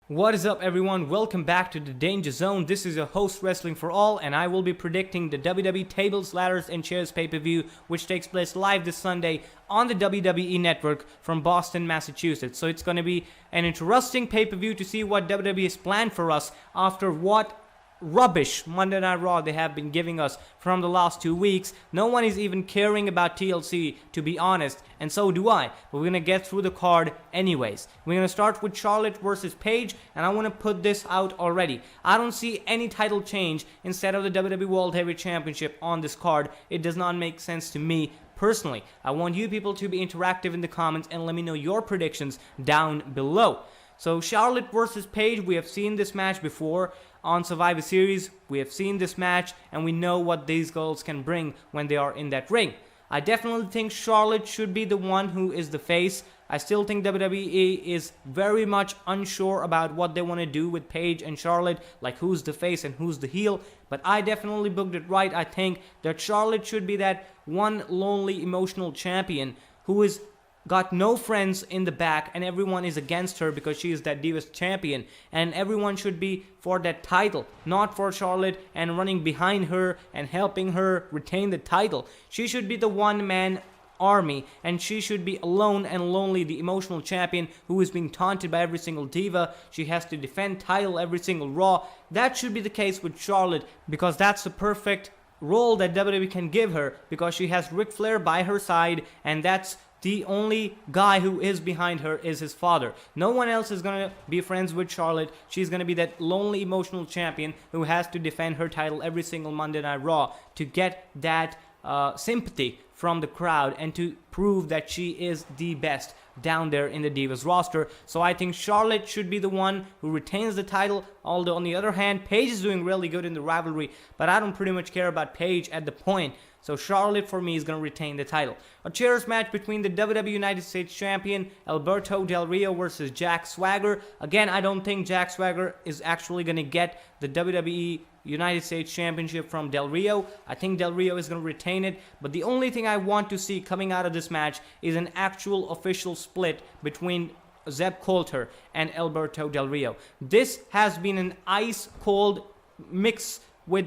What is up, everyone? Welcome back to the Danger Zone. This is your host, Wrestling for All, and I will be predicting the WWE Tables, Ladders, and Chairs pay-per-view, which takes place live this Sunday on the WWE Network from Boston, Massachusetts. So it's going to be an interesting pay-per-view to see what WWE has planned for us after what rubbish Monday Night Raw they have been giving us from the last 2 weeks. No one is even caring about TLC, to be honest, and so do I. But we're gonna get through the card anyways. We're gonna start with Charlotte versus Paige, and I want to put this out already. I don't see any title change instead of the WWE World Heavyweight Championship on this card. It does not make sense to me personally. I want you people to be interactive in the comments and let me know your predictions down below. So Charlotte versus Paige, we have seen this match before on Survivor Series. We have seen this match and we know what these girls can bring when they are in that ring. I definitely think Charlotte should be the one who is the face. I still think WWE is very much unsure about what they want to do with Paige and Charlotte, like who's the face and who's the heel. But I definitely booked it right. I think that Charlotte should be that one lonely emotional champion who is got no friends in the back and everyone is against her because she is that Divas champion, and everyone should be for that title, not for Charlotte and running behind her and helping her retain the title. She should be the one-man army, and she should be alone and lonely, the emotional champion who is being taunted by every single diva. She has to defend title every single Raw. That should be the case with Charlotte, because that's the perfect role that WWE can give her, because she has Ric Flair by her side, and that's the only guy who is behind her is his father. No one else is going to be friends with Charlotte. She's going to be that lonely emotional champion who has to defend her title every single Monday Night Raw to get that sympathy from the crowd and to prove that she is the best down there in the Divas roster. So I think Charlotte should be the one who retains the title, although on the other hand, Paige is doing really good in the rivalry, but I don't pretty much care about Paige at the point. So Charlotte for me is going to retain the title. A chairs match between the WWE United States Champion Alberto Del Rio versus Jack Swagger. Again, I don't think Jack Swagger is actually going to get the WWE United States Championship from Del Rio. I think Del Rio is going to retain it. But the only thing I want to see coming out of this match is an actual official split between Zeb Coulter and Alberto Del Rio. This has been an ice-cold mix with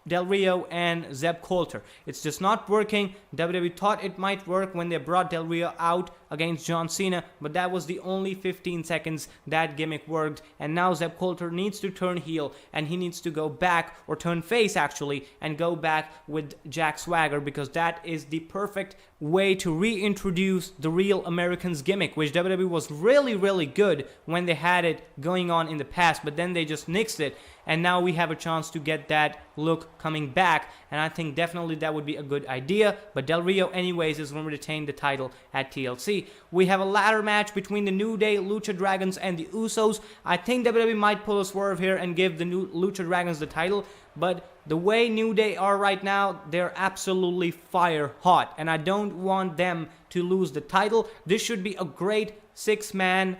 Del Rio and Zeb Coulter. It's just not working. WWE thought it might work when they brought Del Rio out against John Cena, but that was the only 15 seconds that gimmick worked, and now Zeb Coulter needs to turn heel, and he needs to go back, or turn face actually, and go back with Jack Swagger, because that is the perfect way to reintroduce the Real Americans gimmick, which WWE was really good when they had it going on in the past, but then they just nixed it, and now we have a chance to get that look coming back, and I think definitely that would be a good idea. But Del Rio anyways is going to retain the title at TLC. We have a ladder match between the New Day, Lucha Dragons, and the Usos. I think WWE might pull a swerve here and give the new Lucha Dragons the title, but the way New Day are right now, they're absolutely fire hot, and I don't want them to lose the title. This should be a great six-man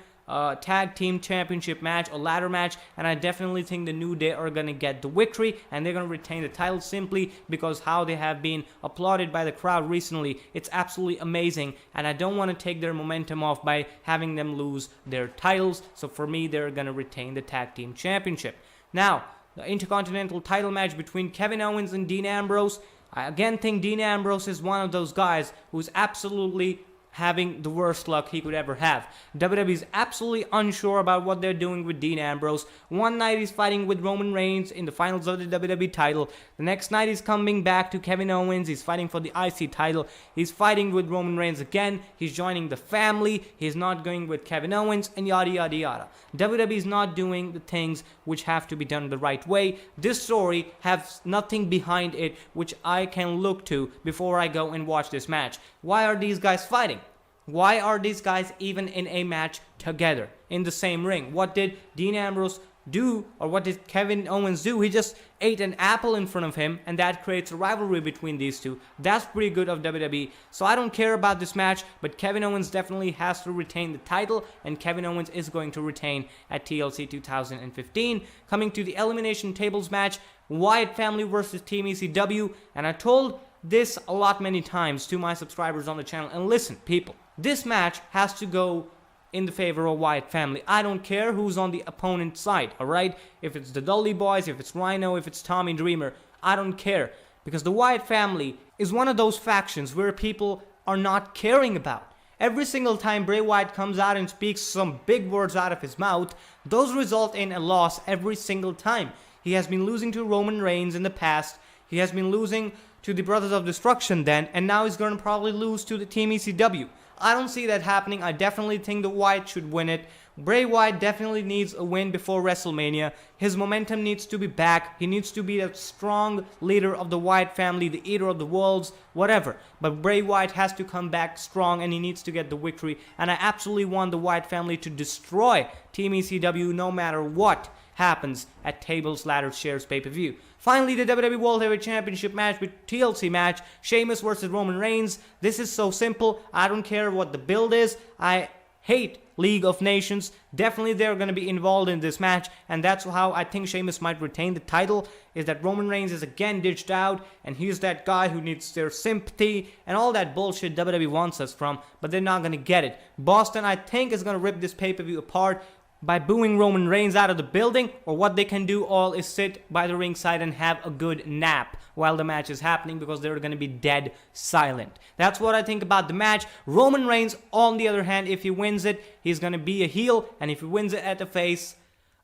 tag team championship match, a ladder match, and I definitely think the New Day are going to get the victory, and they're going to retain the title simply because how they have been applauded by the crowd recently. It's absolutely amazing, and I don't want to take their momentum off by having them lose their titles. So for me, they're going to retain the tag team championship. Now, the Intercontinental title match between Kevin Owens and Dean Ambrose. I again think Dean Ambrose is one of those guys who's absolutely having the worst luck he could ever have. WWE is absolutely unsure about what they're doing with Dean Ambrose. One night he's fighting with Roman Reigns in the finals of the WWE title. The next night he's coming back to Kevin Owens. He's fighting for the IC title. He's fighting with Roman Reigns again. He's joining the family. He's not going with Kevin Owens, and yada yada yada. WWE is not doing the things which have to be done the right way. This story has nothing behind it which I can look to before I go and watch this match. Why are these guys fighting? Why are these guys even in a match together in the same ring? What did Dean Ambrose do, or what did Kevin Owens do? He just ate an apple in front of him, and that creates a rivalry between these two. That's pretty good of WWE. So I don't care about this match, but Kevin Owens definitely has to retain the title, and Kevin Owens is going to retain at TLC 2015. Coming to the Elimination Tables match, Wyatt Family versus Team ECW, and I told this a lot many times to my subscribers on the channel, and listen, people, this match has to go in the favor of Wyatt family. I don't care who's on the opponent side, alright? If it's the Dudley Boys, if it's Rhino, if it's Tommy Dreamer, I don't care. Because the Wyatt family is one of those factions where people are not caring about. Every single time Bray Wyatt comes out and speaks some big words out of his mouth, those result in a loss every single time. He has been losing to Roman Reigns in the past. He has been losing to the Brothers of Destruction then, and now he's going to probably lose to the Team ECW. I don't see that happening. I definitely think the Wyatt should win it. Bray Wyatt definitely needs a win before WrestleMania. His momentum needs to be back. He needs to be a strong leader of the Wyatt family, the eater of the worlds, whatever. But Bray Wyatt has to come back strong and he needs to get the victory. And I absolutely want the Wyatt family to destroy Team ECW no matter what happens at Tables, Ladders, Chairs pay-per-view. Finally, the WWE World Heavyweight Championship match with TLC match, Sheamus versus Roman Reigns. This is so simple. I don't care what the build is. I hate League of Nations. Definitely they're going to be involved in this match, and that's how I think Sheamus might retain the title, is that Roman Reigns is again ditched out, and he's that guy who needs their sympathy and all that bullshit WWE wants us from, but they're not going to get it. Boston, I think, is going to rip this pay-per-view apart by booing Roman Reigns out of the building, or what they can do all is sit by the ringside and have a good nap while the match is happening, because they're going to be dead silent. That's what I think about the match. Roman Reigns, on the other hand, if he wins it, he's going to be a heel, and if he wins it at the face,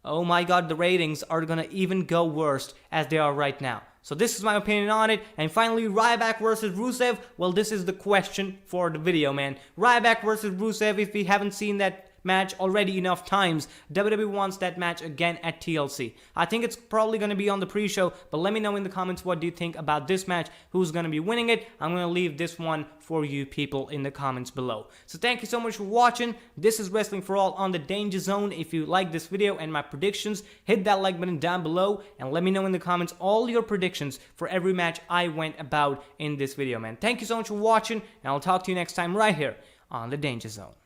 oh my god, the ratings are going to even go worse as they are right now. So this is my opinion on it. And finally, Ryback versus Rusev. Well, this is the question for the video, man. Ryback versus Rusev, if we haven't seen that match already enough times, WWE wants that match again at TLC. I think it's probably going to be on the pre-show, but let me know in the comments what do you think about this match, who's going to be winning it. I'm going to leave this one for you people in the comments below. So thank you so much for watching. This is Wrestling for All on the Danger Zone. If you like this video and my predictions, hit that like button down below and let me know in the comments all your predictions for every match I went about in this video, man. Thank you so much for watching, and I'll talk to you next time right here on the Danger Zone.